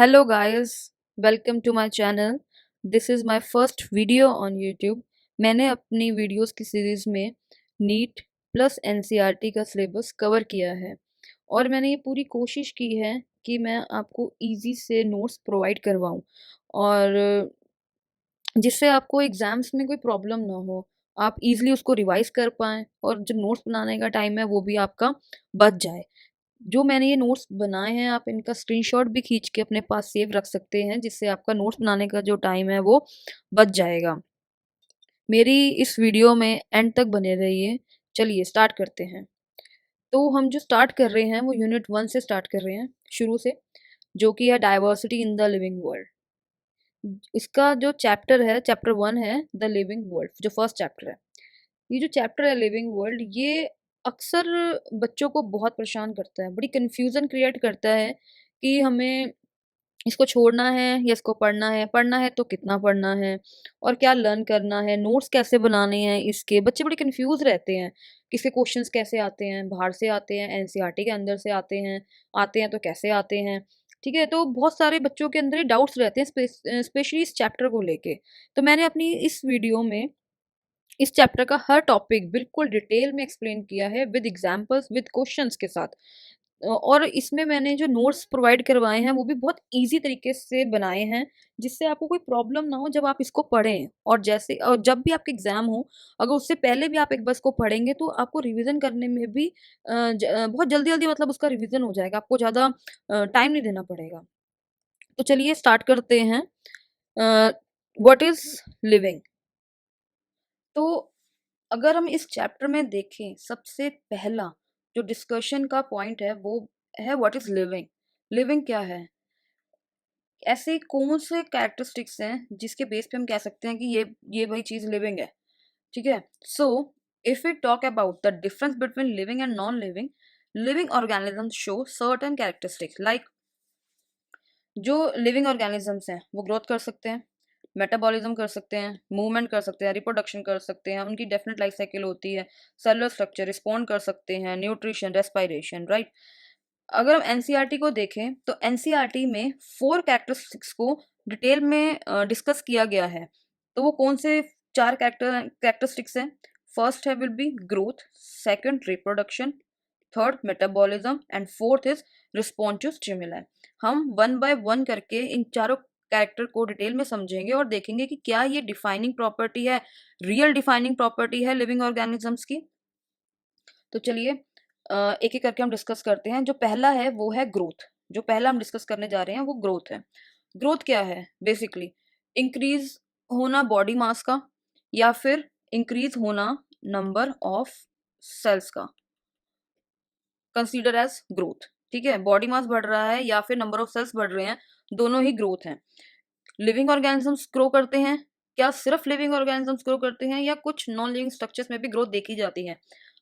Hello guys, welcome to my channel. This is my first video on YouTube. मैंने अपनी videos की series में NEET plus NCERT का syllabus cover किया है और मैंने ये पूरी कोशिश की है कि मैं आपको इजी से नोट्स प्रोवाइड करवाऊँ और जिससे आपको एग्ज़ाम्स में कोई प्रॉब्लम ना हो। आप इजीली उसको रिवाइज़ कर पाएँ और जो नोट्स बनाने का टाइम है वो भी आपका बच जाए। जो मैंने ये नोट्स बनाए हैं आप इनका स्क्रीनशॉट भी खींच के अपने पास सेव रख सकते हैं जिससे आपका नोट्स बनाने का जो टाइम है वो बच जाएगा। मेरी इस वीडियो में एंड तक बने रहिए। चलिए स्टार्ट करते हैं। तो हम जो स्टार्ट कर रहे हैं वो यूनिट 1 से स्टार्ट कर रहे हैं शुरू से, जो कि है diversity in the living world. इसका जो चैप्टर है, चैप्टर 1 है द लिविंग वर्ल्ड, जो फर्स्ट चैप्टर है। ये जो चैप्टर है लिविंग वर्ल्ड, ये अक्सर बच्चों को बहुत परेशान करता है, बड़ी कन्फ्यूज़न क्रिएट करता है कि हमें इसको छोड़ना है या इसको पढ़ना है तो कितना पढ़ना है और क्या लर्न करना है, नोट्स कैसे बनाने हैं इसके। बच्चे बड़े कन्फ्यूज़ रहते हैं कि इसके क्वेश्चंस कैसे आते हैं, बाहर से आते हैं, एनसीईआरटी के अंदर से आते हैं तो कैसे आते हैं, ठीक है? तो बहुत सारे बच्चों के अंदर ये डाउट्स रहते हैं स्पेशली इस चैप्टर को लेके। तो मैंने अपनी इस वीडियो में इस चैप्टर का हर टॉपिक बिल्कुल डिटेल में एक्सप्लेन किया है विद एग्जांपल्स, विद क्वेश्चंस के साथ। और इसमें मैंने जो नोट्स प्रोवाइड करवाए हैं वो भी बहुत इजी तरीके से बनाए हैं जिससे आपको कोई प्रॉब्लम ना हो जब आप इसको पढ़ें। और जब भी आपके एग्जाम हो, अगर उससे पहले भी आप एक बार इसको पढ़ेंगे तो आपको रिवीजन करने में भी बहुत जल्दी जल्दी मतलब उसका रिवीजन हो जाएगा, आपको ज़्यादा टाइम नहीं देना पड़ेगा। तो चलिए स्टार्ट करते हैं। What is living. तो अगर हम इस चैप्टर में देखें, सबसे पहला जो डिस्कशन का पॉइंट है वो है व्हाट इज लिविंग। लिविंग क्या है? ऐसे कौन से कैरेक्टरिस्टिक्स हैं जिसके बेस पे हम कह सकते हैं कि ये वही चीज लिविंग है, ठीक है? So if we talk about the difference between living and non living, living organisms show certain characteristics like, जो लिविंग ऑर्गेनिजम्स हैं वो ग्रोथ कर सकते हैं, मेटाबॉलिज्म कर सकते हैं, मूवमेंट कर सकते हैं, रिप्रोडक्शन कर सकते हैं, उनकी डेफिनेट लाइफ साइकिल होती है, सेलुलर स्ट्रक्चर रिस्पॉन्ड कर सकते हैं, न्यूट्रिशन, रेस्पिरेशन, राइट। अगर हम एनसीईआरटी को देखें तो एनसीईआरटी में 4 कैरेक्टरिस्टिक्स को डिटेल में डिस्कस किया गया है। तो वो कौन से 4 कैरेक्टरिस्टिक्स हैं? फर्स्ट है will be growth, second reproduction, third metabolism and fourth is response to stimuli. हम वन बाय वन करके इन चारों कैरेक्टर को डिटेल में समझेंगे और देखेंगे कि क्या ये डिफाइनिंग प्रॉपर्टी है, रियल डिफाइनिंग प्रॉपर्टी है लिविंग ऑर्गेनिजम्स की। तो चलिए एक एक करके हम डिस्कस करते हैं। जो पहला है वो है ग्रोथ। जो पहला हम डिस्कस करने जा रहे हैं वो ग्रोथ है। ग्रोथ क्या है? बेसिकली इंक्रीज होना बॉडी मास का या फिर इंक्रीज होना नंबर ऑफ सेल्स का, कंसीडर एज ग्रोथ। ठीक है, बॉडी मास बढ़ रहा है या फिर नंबर ऑफ सेल्स बढ़ रहे हैं, दोनों ही ग्रोथ हैं। लिविंग ऑर्गेनिजम्स ग्रो करते हैं। क्या सिर्फ लिविंग ऑर्गेनिजम्स ग्रो करते हैं या कुछ नॉन लिविंग स्ट्रक्चर्स में भी ग्रोथ देखी जाती है?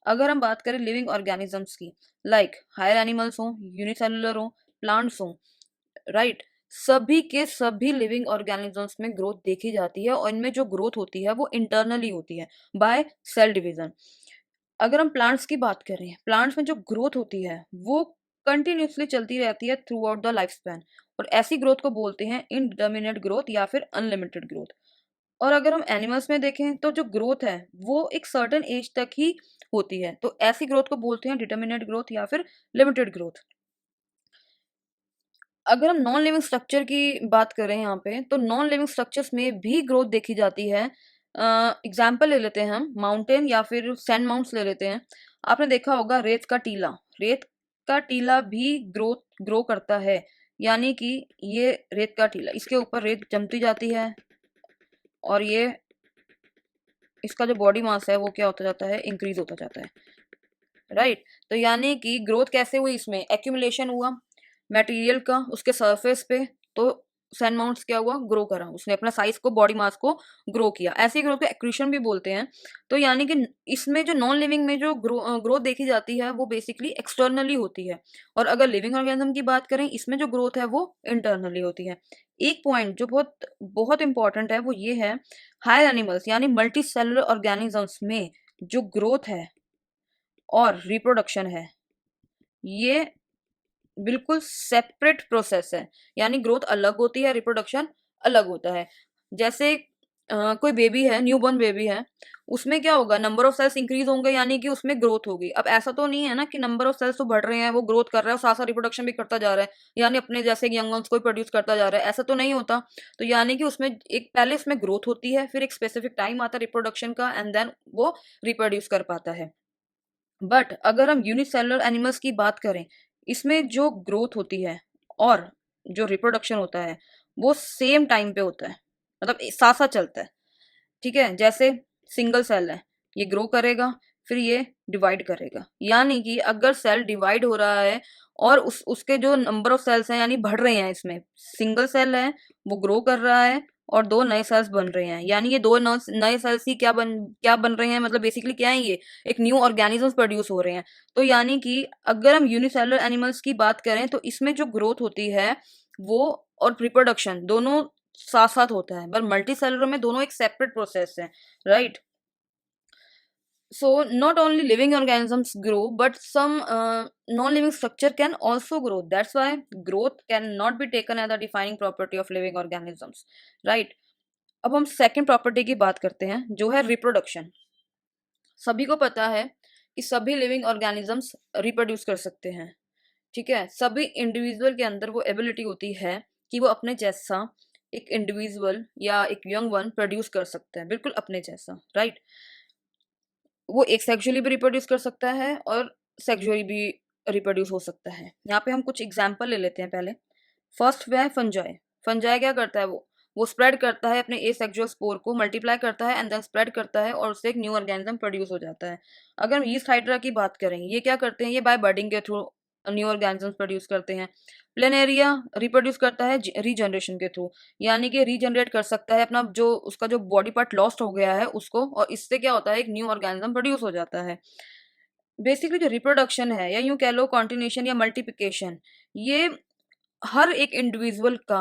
अगर हम बात करें लिविंग ऑर्गेनिजम्स की, लाइक हायर एनिमल्स हों, यूनिसेलुलर हों, प्लांट्स हों, राइट, सभी के सभी लिविंग ऑर्गेनिजम्स में ग्रोथ देखी जाती है और इनमें जो ग्रोथ होती है वो इंटरनली होती है बाय सेल डिवीजन। अगर हम प्लांट्स की बात करें, प्लांट्स में जो ग्रोथ होती है वो कंटिन्यूसली चलती रहती है through out the life span, और ऐसी ग्रोथ को बोलते हैं इनडिटर्मिनेट ग्रोथ या फिर अनलिमिटेड ग्रोथ। और अगर हम एनिमल्स में देखें तो जो ग्रोथ है वो एक सर्टेन एज तक ही होती है, तो ऐसी ग्रोथ को बोलते हैं डिटर्मिनेट ग्रोथ या फिर लिमिटेड ग्रोथ। अगर हम नॉन लिविंग स्ट्रक्चर की बात करें यहाँ पे, तो नॉन लिविंग स्ट्रक्चर्स में भी ग्रोथ देखी जाती है। एग्जाम्पल ले लेते हैं हम, माउंटेन या फिर सैंड माउंट्स ले लेते हैं। आपने देखा होगा रेत का टीला, रेत का टीला भी ग्रो करता है, यानी कि ये रेत का टीला, इसके ऊपर रेत जमती जाती है और ये इसका जो बॉडी मास है वो क्या होता जाता है, इंक्रीज होता जाता है, राइट। तो यानी कि ग्रोथ कैसे हुई? इसमें एक्यूमुलेशन हुआ मटेरियल का उसके सरफेस पे, तो सैंड माउंट्स क्या हुआ, ग्रो करा, उसने अपना साइज को, बॉडी मास को ग्रो किया। ऐसी ग्रोथ को एक्रीशन भी बोलते हैं। तो यानी कि इसमें जो नॉन लिविंग में जो ग्रोथ देखी जाती है वो बेसिकली एक्सटर्नली होती है, और अगर लिविंग ऑर्गेनिज्म की बात करें इसमें जो ग्रोथ है वो इंटरनली होती है। एक पॉइंट जो बहुत बहुत इंपॉर्टेंट है वो ये है, हायर एनिमल्स यानी मल्टी सेलुलर ऑर्गेनिजम्स में जो ग्रोथ है और रिप्रोडक्शन है, ये बिल्कुल सेपरेट प्रोसेस है, यानी ग्रोथ अलग होती है, रिप्रोडक्शन अलग होता है। जैसे कोई बेबी है, न्यूबॉर्न बेबी है, उसमें क्या होगा, नंबर ऑफ सेल्स इंक्रीज होंगे, यानी कि उसमें ग्रोथ होगी। अब ऐसा तो नहीं है ना कि नंबर ऑफ सेल्स तो बढ़ रहे हैं, वो ग्रोथ कर रहा है और साथ साथ रिप्रोडक्शन भी करता जा रहा है, यानी अपने जैसे यंग वंस को प्रोड्यूस करता जा रहा है, ऐसा तो नहीं होता। तो यानी कि उसमें एक पहले इसमें ग्रोथ होती है, फिर एक स्पेसिफिक टाइम आता है रिप्रोडक्शन का, एंड देन वो रिप्रोड्यूस कर पाता है। बट अगर हम यूनिसेलुलर एनिमल्स की बात करें, इसमें जो ग्रोथ होती है और जो रिप्रोडक्शन होता है वो सेम टाइम पे होता है, मतलब साथ साथ चलता है। ठीक है, जैसे सिंगल सेल है, ये ग्रो करेगा, फिर ये डिवाइड करेगा, यानी कि अगर सेल डिवाइड हो रहा है और उसके जो नंबर ऑफ सेल्स हैं यानी बढ़ रहे हैं, इसमें सिंगल सेल है वो ग्रो कर रहा है और दो नए सेल्स बन रहे हैं, यानी ये दो नए सेल्स ही क्या बन रहे हैं, मतलब बेसिकली क्या है, ये एक न्यू ऑर्गेनिजम्स प्रोड्यूस हो रहे हैं। तो यानी कि अगर हम यूनिसेलुलर एनिमल्स की बात करें तो इसमें जो ग्रोथ होती है वो और रिप्रोडक्शन दोनों साथ साथ होता है, पर मल्टी सेलुलर में दोनों एक सेपरेट प्रोसेस है, right. So not only living organisms grow, but some non-living structure can also grow. That's why growth cannot be taken as a defining property of living organisms, right? अब हम second property की बात करते हैं जो है reproduction. सभी को पता है कि सभी लिविंग ऑर्गेनिजम्स रिप्रोड्यूस कर सकते हैं, ठीक है। सभी इंडिविजुअल के अंदर वो एबिलिटी होती है कि वो अपने जैसा एक इंडिविजुअल या एक यंग वन प्रोड्यूस कर सकते हैं, बिल्कुल अपने जैसा, राइट। वो एक सेक्सुअली भी रिप्रोड्यूस कर सकता है और सेक्सुअली भी रिप्रोड्यूस हो सकता है। यहाँ पे हम कुछ एग्जाम्पल ले लेते हैं पहले। फर्स्ट वह है फंजाई। फंजाई क्या करता है, वो स्प्रेड करता है अपने ए सेक्सुअल स्पोर को, मल्टीप्लाई करता है एंड देन स्प्रेड करता है और उससे एक न्यू ऑर्गेनिज्म प्रोड्यूस हो जाता है। अगर हम यीस्ट हाइड्रा की बात करें, ये क्या करते हैं, ये बाय बर्डिंग के थ्रू न्यू ऑर्गेनिज्म प्रोड्यूस करते हैं। प्लेनेरिया रिप्रोड्यूस करता है रीजनरेशन के थ्रू, यानी कि रीजनरेट कर सकता है अपना जो उसका जो बॉडी पार्ट लॉस्ट हो गया है उसको, और इससे क्या होता है, एक न्यू ऑर्गेनिज्म प्रोड्यूस हो जाता है। बेसिकली जो रिप्रोडक्शन है या यूं कह लो कॉन्टिन्यूशन या मल्टीप्लिकेशन, ये हर एक इंडिविजुअल का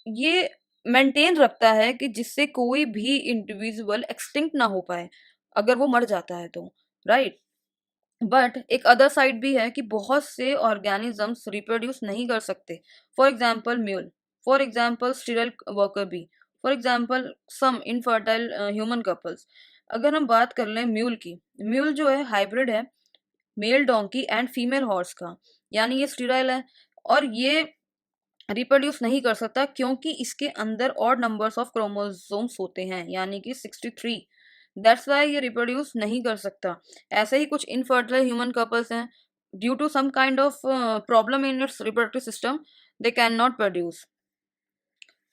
ये मेंटेन रखता है कि जिससे कोई भी इंडिविजुअल एक्सटिंक्ट ना हो पाए अगर वो मर जाता है तो, राइट। बट एक अदर साइड भी है कि बहुत से ऑर्गेनिजम्स रिप्रोड्यूस नहीं कर सकते। For example mule, for example sterile worker bee, for example some infertile human couples. अगर हम बात कर लें म्यूल की, म्यूल जो है हाइब्रिड है mail donkey and female horse का, यानी ये स्टीराइल है और ये रिप्रोड्यूस नहीं कर सकता क्योंकि इसके अंदर ऑड नंबर्स ऑफ क्रोमोसोम्स होते हैं, यानी कि 63। दैट्स वाई ये रिप्रोड्यूस नहीं कर सकता। ऐसे ही कुछ इनफर्टाइल ह्यूमन कपल्स हैं, due to some kind of problem in its reproductive system, they can not produce.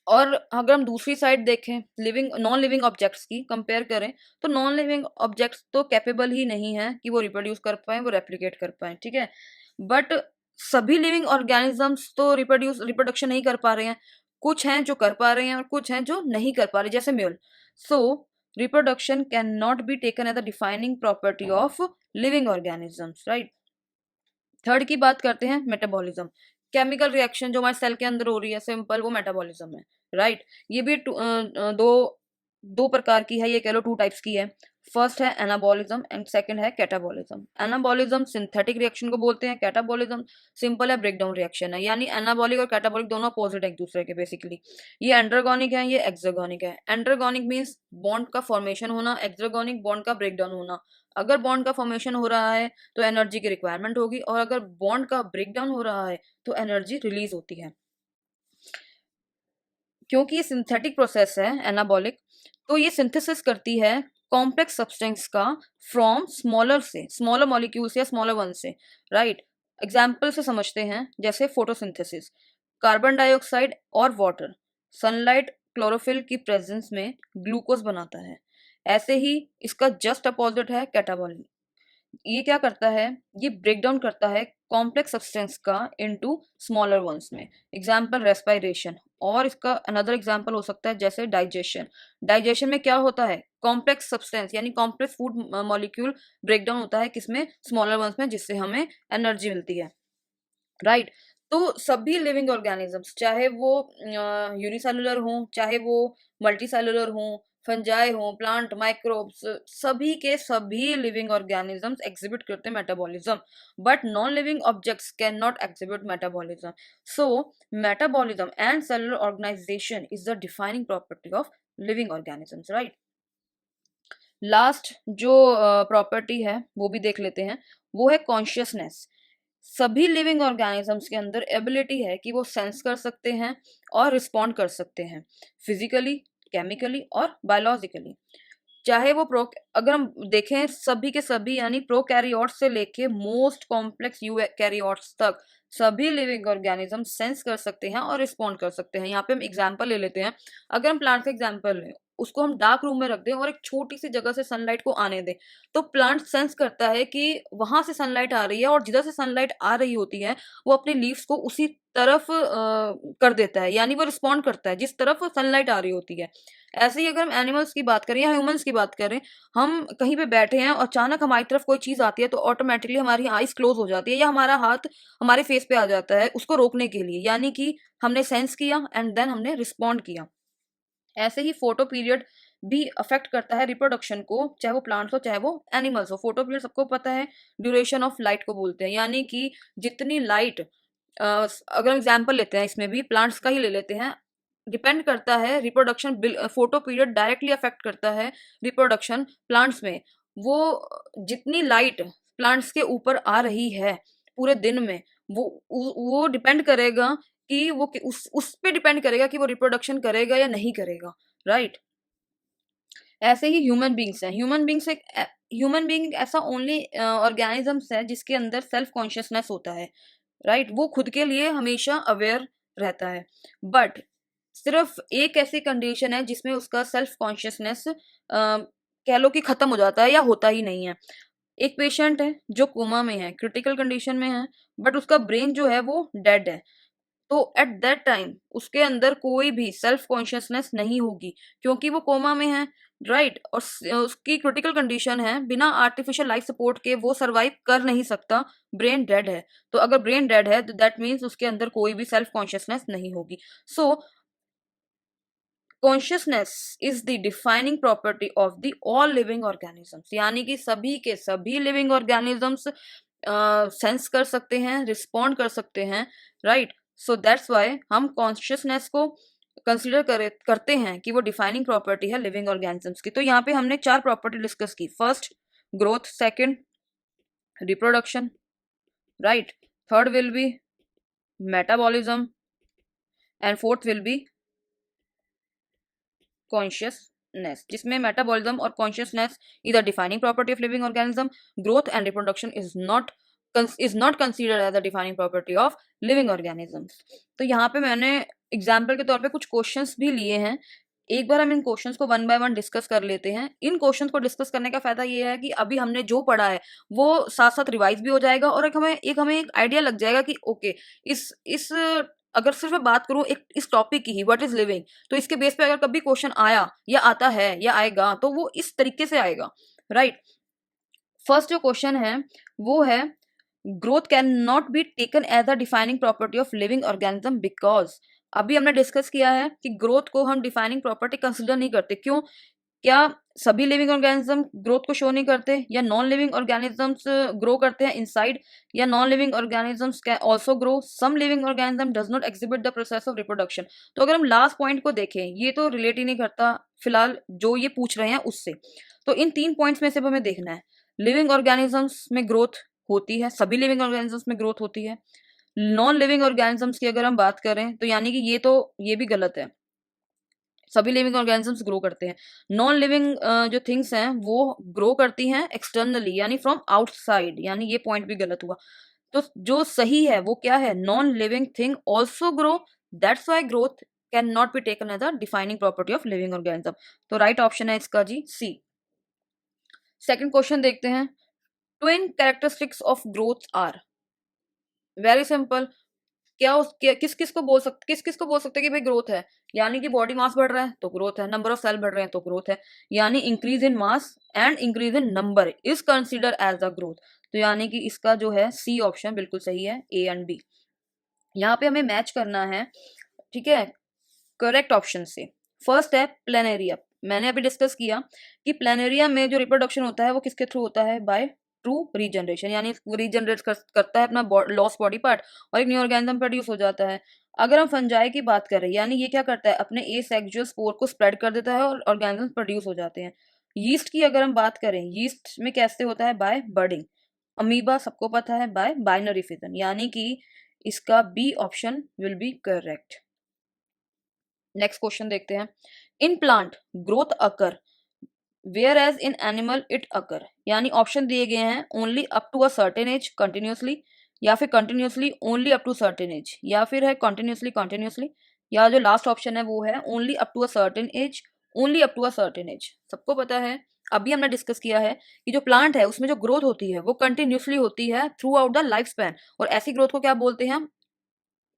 और अगर हम दूसरी साइड देखें, लिविंग नॉन लिविंग ऑब्जेक्ट्स की कंपेयर करें, तो नॉन लिविंग ऑब्जेक्ट्स तो कैपेबल ही नहीं है कि वो रिप्रोड्यूस कर पाए, वो रेप्लिकेट कर पाए, ठीक है। बट सभी लिविंग ऑर्गेनिजम्स तो रिप्रोडक्शन नहीं कर पा रहे हैं, कुछ हैं जो कर पा रहे हैं और कुछ हैं जो नहीं कर पा रहे, जैसे mule. So reproduction can not be taken as the defining property of living organisms, right. Third की बात करते हैं, मेटाबॉलिज्म। केमिकल रिएक्शन जो हमारे सेल के अंदर हो रही है, सिंपल वो मेटाबॉलिज्म है, राइट। ये भी दो दो प्रकार की है, ये कह लो टू टाइप्स की है। फर्स्ट है एनाबॉलिज्म एंड सेकंड है कैटाबॉलिज्म। एनाबॉलिज्म सिंथेटिक रिएक्शन को बोलते हैं, कैटाबॉलिज्म सिंपल है ब्रेकडाउन रिएक्शन है, यानी एनाबॉलिक और कैटाबॉलिक दोनों अपोजिट है एक दूसरे के बेसिकली। ये एंड्रोगोनिक है, ये एक्सोगोनिक है। एंड्रोगोनिक मीन्स बॉन्ड का फॉर्मेशन होना, एक्सोगोनिक बॉन्ड का ब्रेकडाउन होना। अगर बॉन्ड का फॉर्मेशन हो रहा है तो एनर्जी की रिक्वायरमेंट होगी, और अगर बॉन्ड का ब्रेकडाउन हो रहा है तो एनर्जी रिलीज होती है। क्योंकि ये सिंथेटिक प्रोसेस है एनाबॉलिक, तो ये सिंथेसिस करती है कॉम्प्लेक्स सब्सटेंस का फ्रॉम स्मॉलर मॉलिक्यूल्स या स्मॉलर वन से, राइट। एग्जाम्पल से समझते हैं, जैसे फोटोसिंथेसिस, कार्बन डाइऑक्साइड और वाटर सनलाइट क्लोरोफिल की प्रेजेंस में ग्लूकोज बनाता है। ऐसे ही इसका जस्ट अपोजिट है कैटाबॉलिक। ये क्या करता है, ये ब्रेक डाउन करता है कॉम्प्लेक्स सब्सटेंस का इनटू स्मॉलर वंस में। एग्जाम्पल रेस्पिरेशन, और इसका अनदर एग्जाम्पल हो सकता है जैसे डाइजेशन। डाइजेशन में क्या होता है, कॉम्प्लेक्स सब्सटेंस यानी complex food molecule break down होता है किसमें, स्मॉलर वंस में, जिससे हमें एनर्जी मिलती है, राइट। तो सभी लिविंग ऑर्गेनिजम्स, चाहे वो यूनिसेलुलर हों, चाहे वो मल्टी सेलुलर हों, फंजाई हो, प्लांट, माइक्रोब्स, सभी के सभी लिविंग ऑर्गेनिजम्स एग्जिबिट करते हैं metabolism, but non living objects can not exhibit metabolism. So metabolism and cellular organisation is the defining property of living organisms, right. Last जो property है वो भी देख लेते हैं, वो है कॉन्शियसनेस. सभी लिविंग ऑर्गेनिजम्स के अंदर एबिलिटी है कि वो सेंस कर सकते हैं और रिस्पॉन्ड कर सकते हैं, फिजिकली, केमिकली और बायोलॉजिकली. चाहे वो प्रो अगर हम देखें सभी के सभी यानी प्रोकैरियोट्स से लेके मोस्ट कॉम्प्लेक्स यूकैरियोट्स तक सभी लिविंग ऑर्गेनिज्म सेंस कर सकते हैं और रिस्पॉन्ड कर सकते हैं. यहाँ पे हम एग्जांपल ले लेते हैं. अगर हम प्लांट का एग्जांपल लें, उसको हम डार्क रूम में रख दें और एक छोटी सी जगह से सनलाइट को आने दें, तो प्लांट सेंस करता है कि वहां से सनलाइट आ रही है और जिधर से सनलाइट आ रही होती है वो अपने लीव्स को उसी तरफ कर देता है, यानी वो रिस्पॉन्ड करता है जिस तरफ सनलाइट आ रही होती है. ऐसे ही अगर हम एनिमल्स की बात करें या ह्यूमंस की बात करें, हम कहीं पे बैठे हैं और अचानक हमारी तरफ कोई चीज आती है तो ऑटोमेटिकली हमारी आईज क्लोज हो जाती है या हमारा हाथ हमारे फेस पे आ जाता है उसको रोकने के लिए, यानी कि हमने सेंस किया एंड देन हमने रिस्पॉन्ड किया. ऐसे ही फोटो पीरियड भी अफेक्ट करता है रिप्रोडक्शन को, चाहे वो प्लांट्स हो चाहे वो एनिमल्स हो. फोटो पीरियड सबको पता है ड्यूरेशन ऑफ लाइट को बोलते हैं, यानी कि जितनी लाइट, अगर एग्जाम्पल लेते हैं इसमें भी प्लांट्स का ही ले लेते हैं, डिपेंड करता है reproduction. Photo period directly affect करता है रिप्रोडक्शन प्लांट्स में. वो जितनी लाइट प्लांट्स के ऊपर आ रही है पूरे दिन में, वो डिपेंड करेगा कि वो उस पे डिपेंड करेगा कि वो रिप्रोडक्शन करेगा या नहीं करेगा, राइट. ऐसे ही ह्यूमन बींग्स हैं. ह्यूमन बींग ऐसा ओनली ऑर्गेनिजम्स है जिसके अंदर सेल्फ कॉन्शियसनेस होता है, राइट. वो खुद के लिए हमेशा अवेयर रहता है, बट सिर्फ एक ऐसी कंडीशन है जिसमें उसका सेल्फ कॉन्शियसनेस कह लो कि खत्म हो जाता है या होता ही नहीं है. एक पेशेंट है जो कोमा में है, क्रिटिकल कंडीशन में है, बट उसका ब्रेन जो है वो डेड है. तो एट दैट टाइम उसके अंदर कोई भी सेल्फ कॉन्शियसनेस नहीं होगी क्योंकि वो कोमा में है, राइट. और उसकी क्रिटिकल कंडीशन है, बिना आर्टिफिशियल लाइफ सपोर्ट के वो सरवाइव कर नहीं सकता, ब्रेन डेड है. तो अगर ब्रेन डेड है तो दैट मीन्स उसके अंदर कोई भी सेल्फ कॉन्शियसनेस नहीं होगी. सो consciousness is the defining property of the all living organisms, यानी कि सभी के सभी लिविंग ऑर्गेनिजम्स सेंस कर सकते हैं, रिस्पॉन्ड कर सकते हैं, राइट. सो दैट्स वाई हम कॉन्शियसनेस को कंसिडर करते हैं कि वो डिफाइनिंग प्रॉपर्टी है लिविंग ऑर्गेनिजम्स की. तो यहाँ पे हमने 4 प्रॉपर्टी डिस्कस की. First growth, second reproduction, right, third will be metabolism and fourth will be consciousness, जिसमें मेटाबॉलिज्म और consciousness is the defining property of living organism. Growth and reproduction is not considered as the defining property of living organisms. तो यहाँ पे मैंने example के तौर पे कुछ क्वेश्चंस भी लिए हैं. एक बार हम इन क्वेश्चंस को वन बाय वन डिस्कस कर लेते हैं. इन क्वेश्चंस को डिस्कस करने का फायदा ये है कि अभी हमने जो पढ़ा है वो साथ साथ रिवाइज भी हो जाएगा और हमें एक आइडिया लग जाएगा कि ओके, इस अगर सिर्फ मैं बात करूं एक इस टॉपिक की ही, व्हाट इज लिविंग, तो इसके बेस पे अगर कभी क्वेश्चन आया या आता है या आएगा तो वो इस तरीके से आएगा, राइट. फर्स्ट जो क्वेश्चन है वो है growth can not be taken as a defining property of living organism because. अभी हमने डिस्कस किया है कि ग्रोथ को हम डिफाइनिंग प्रॉपर्टी कंसिडर नहीं करते. क्यों? क्या सभी लिविंग ऑर्गेनिज्म ग्रोथ को शो नहीं करते, या नॉन लिविंग ऑर्गेनिजम्स ग्रो करते हैं इनसाइड, या non living organisms can also grow, some living organism does not exhibit the process of reproduction. तो अगर हम लास्ट पॉइंट को देखें, ये तो रिलेट ही नहीं करता फिलहाल जो ये पूछ रहे हैं उससे. तो इन 3 पॉइंट्स में से हमें देखना है. लिविंग ऑर्गेनिजम्स में ग्रोथ होती है, सभी लिविंग ऑर्गेनिजम्स में ग्रोथ होती है. नॉन लिविंग ऑर्गेनिजम्स की अगर हम बात करें तो यानी कि ये भी गलत है, सभी लिविंग ऑर्गेनिजम्स ग्रो करते हैं. नॉन लिविंग जो थिंग्स हैं वो ग्रो करती हैं एक्सटर्नली यानी फ्रॉम आउटसाइड, यानी ये पॉइंट भी गलत हुआ. तो जो सही है वो क्या है, non living thing also grow, that's why growth can not be taken as a defining property of living organism. तो राइट ऑप्शन है इसका जी, सी. सेकंड क्वेश्चन देखते हैं. Twin characteristics of growth are. Very simple. किस किस को बोल सकते हैं कि भाई ग्रोथ है, यानी कि बॉडी मास बढ़ रहा है तो ग्रोथ है, नंबर ऑफ सेल बढ़ रहे हैं तो ग्रोथ है, यानी increase in mass and increase in number is consider as the growth. तो यानी कि इसका जो है सी ऑप्शन बिल्कुल सही है, ए एंड बी. यहाँ पे हमें मैच करना है, ठीक है, करेक्ट ऑप्शन से. फर्स्ट है प्लेनेरिया. मैंने अभी डिस्कस किया कि प्लानेरिया में जो रिप्रोडक्शन होता है वो किसके थ्रू होता है, बाय ट्रू रीजनरेशन, यानी वो रीजनरेट करता है अपना लॉस्ट बॉडी पार्ट और एक न्यू ऑर्गेनिज्म प्रोड्यूस हो जाता है। अगर हम फंजाई की बात करें, यानी ये क्या करता है, अपने एसेक्सुअल स्पोर को स्प्रेड कर देता है और ऑर्गेनिज्म प्रोड्यूस हो जाते हैं। यीस्ट की अगर हम बात करें, यीस्ट में कैसे होता है, बाय बर्डिंग। अमीबा सबको पता है बाय बाइनरी फिजन, यानी कि इसका B option will be correct. Next question देखते हैं। In plant growth occur where as in animal it occur, यानी ऑप्शन दिए गए हैं only up to a certain age continuously, या फिर continuously only up to certain age, या फिर है कंटिन्यूसली कंटिन्यूसली, या जो लास्ट ऑप्शन है वो है only up to a certain age, only up to a certain age. सबको पता है, अभी हमने डिस्कस किया है कि जो प्लांट है उसमें जो ग्रोथ होती है वो कंटिन्यूसली होती है through out the life span, और ऐसी ग्रोथ को क्या बोलते हैं हम,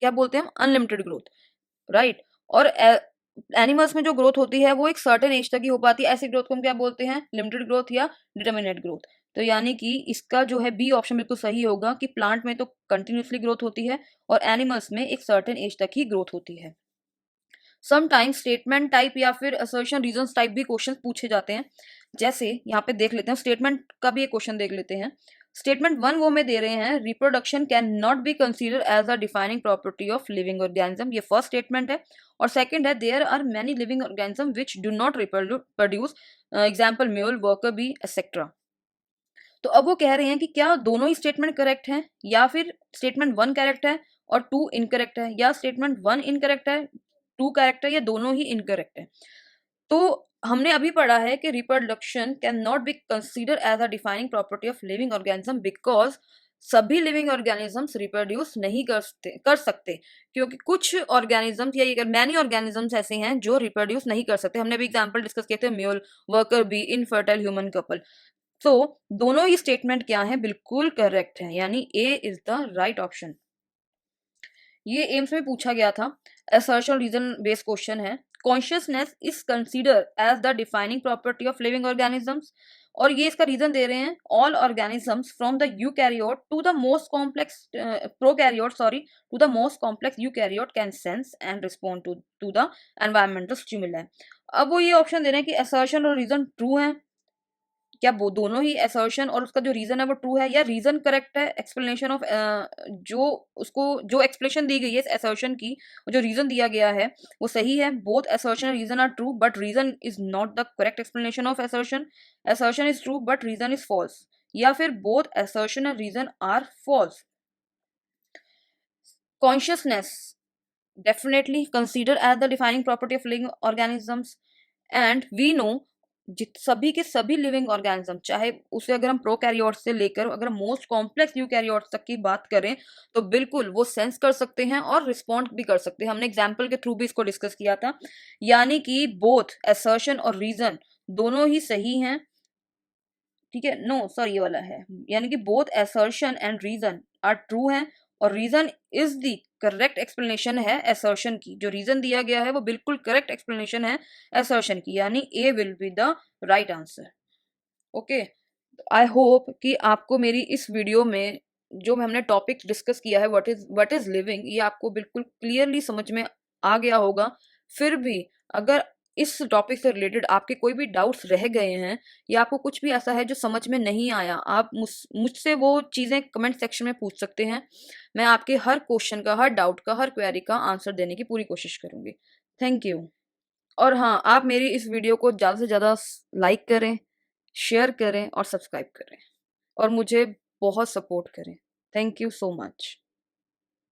क्या बोलते हैं हम, अनलिमिटेड ग्रोथ, राइट। और एनिमल्स में जो ग्रोथ होती है वो एक सर्टेन एज तक ही हो पाती है, ऐसी ग्रोथ को हम क्या बोलते हैं, लिमिटेड ग्रोथ या डिटरमिनेट ग्रोथ। तो यानी कि इसका जो है बी ऑप्शन बिल्कुल सही होगा कि प्लांट में तो कंटिन्यूसली ग्रोथ होती है और एनिमल्स में एक सर्टेन एज तक ही ग्रोथ होती है। समटाइम्स स्टेटमेंट टाइप या फिर असर्शन रीजंस टाइप भी क्वेश्चन पूछे जाते हैं, जैसे यहाँ पे देख लेते हैं, स्टेटमेंट का भी एक क्वेश्चन देख लेते हैं। स्टेटमेंट 1 वो में दे रहे हैं, reproduction can not be consider as a defining property of living organism, ये फर्स्ट स्टेटमेंट है। और सेकंड है, there are many living organism which do not produce, example mule, worker bee etcetera. तो अब वो कह रहे हैं कि क्या दोनों ही स्टेटमेंट करेक्ट हैं, या फिर स्टेटमेंट 1 करेक्ट है और 2 इनकरेक्ट है, या स्टेटमेंट 1 इनकरेक्ट है 2 करेक्ट है, या दोनों ही इनकरेक्ट है। तो हमने अभी पढ़ा है कि reproduction can not be consider as a defining property of living organism because सभी लिविंग ऑर्गेनिजम्स रिप्रोड्यूस नहीं कर सकते, क्योंकि कुछ ऑर्गेनिजम्स या मैनी ऑर्गेनिजम्स ऐसे हैं जो रिप्रोड्यूस नहीं कर सकते। हमने भी एग्जांपल डिस्कस किए थे, mule, worker B, infertile human couple. तो दोनों ही स्टेटमेंट क्या है, बिल्कुल करेक्ट है, यानी A is the right option. ये एम्स में पूछा गया था, असर्शन रीजन बेस्ड क्वेश्चन है। Consciousness is consider as the defining property of living organisms, और ये इसका रीजन दे रहे हैं, all organisms from the eukaryote to the most complex prokaryote sorry to the most complex eukaryote can sense and respond to the environmental stimuli. अब वो ये option दे रहे हैं कि असर्शन और रीजन ट्रू है, क्या वो दोनों ही असर्शन और उसका जो रीजन है वो ट्रू है, या रीजन करेक्ट है, एक्सप्लेनेशन ऑफ जो उसको जो एक्सप्लेनेशन दी गई है इस असर्शन की, जो रीजन दिया गया है वो सही है। Both assertion and reason are true but reason is not the correct explanation of assertion, assertion is true but reason is false, या फिर both assertion and reason are false. Consciousness definitely considered as the defining property of living organisms, and we know सभी के सभी living organism, चाहे उसे अगर हम prokaryotes से लेकर अगर मोस्ट कॉम्प्लेक्स यूकैरियोट्स तक की बात करें, तो बिल्कुल वो सेंस कर सकते हैं और रिस्पॉन्ड भी कर सकते हैं। हमने एग्जाम्पल के थ्रू भी इसको डिस्कस किया था, यानी कि बोथ असर्शन और रीजन दोनों ही सही हैं, ठीक है, नो सॉरी ये वाला है, यानी कि both assertion and reason are true हैं, और reason is the correct explanation है असर्शन की, जो रीजन दिया गया है वो बिल्कुल करेक्ट एक्सप्लेनेशन है असर्शन की, यानी A will be the right answer. Okay, I hope कि आपको मेरी इस वीडियो में जो हमने टॉपिक डिस्कस किया है, व्हाट इज लिविंग, ये आपको बिल्कुल क्लियरली समझ में आ गया होगा। फिर भी अगर इस टॉपिक से रिलेटेड आपके कोई भी डाउट्स रह गए हैं, या आपको कुछ भी ऐसा है जो समझ में नहीं आया, आप मुझसे वो चीज़ें कमेंट सेक्शन में पूछ सकते हैं। मैं आपके हर क्वेश्चन का, हर डाउट का, हर क्वेरी का आंसर देने की पूरी कोशिश करूंगी। Thank you. और हाँ, आप मेरी इस वीडियो को ज़्यादा से ज़्यादा लाइक करें, शेयर करें और सब्सक्राइब करें, और मुझे बहुत सपोर्ट करें। Thank you so much.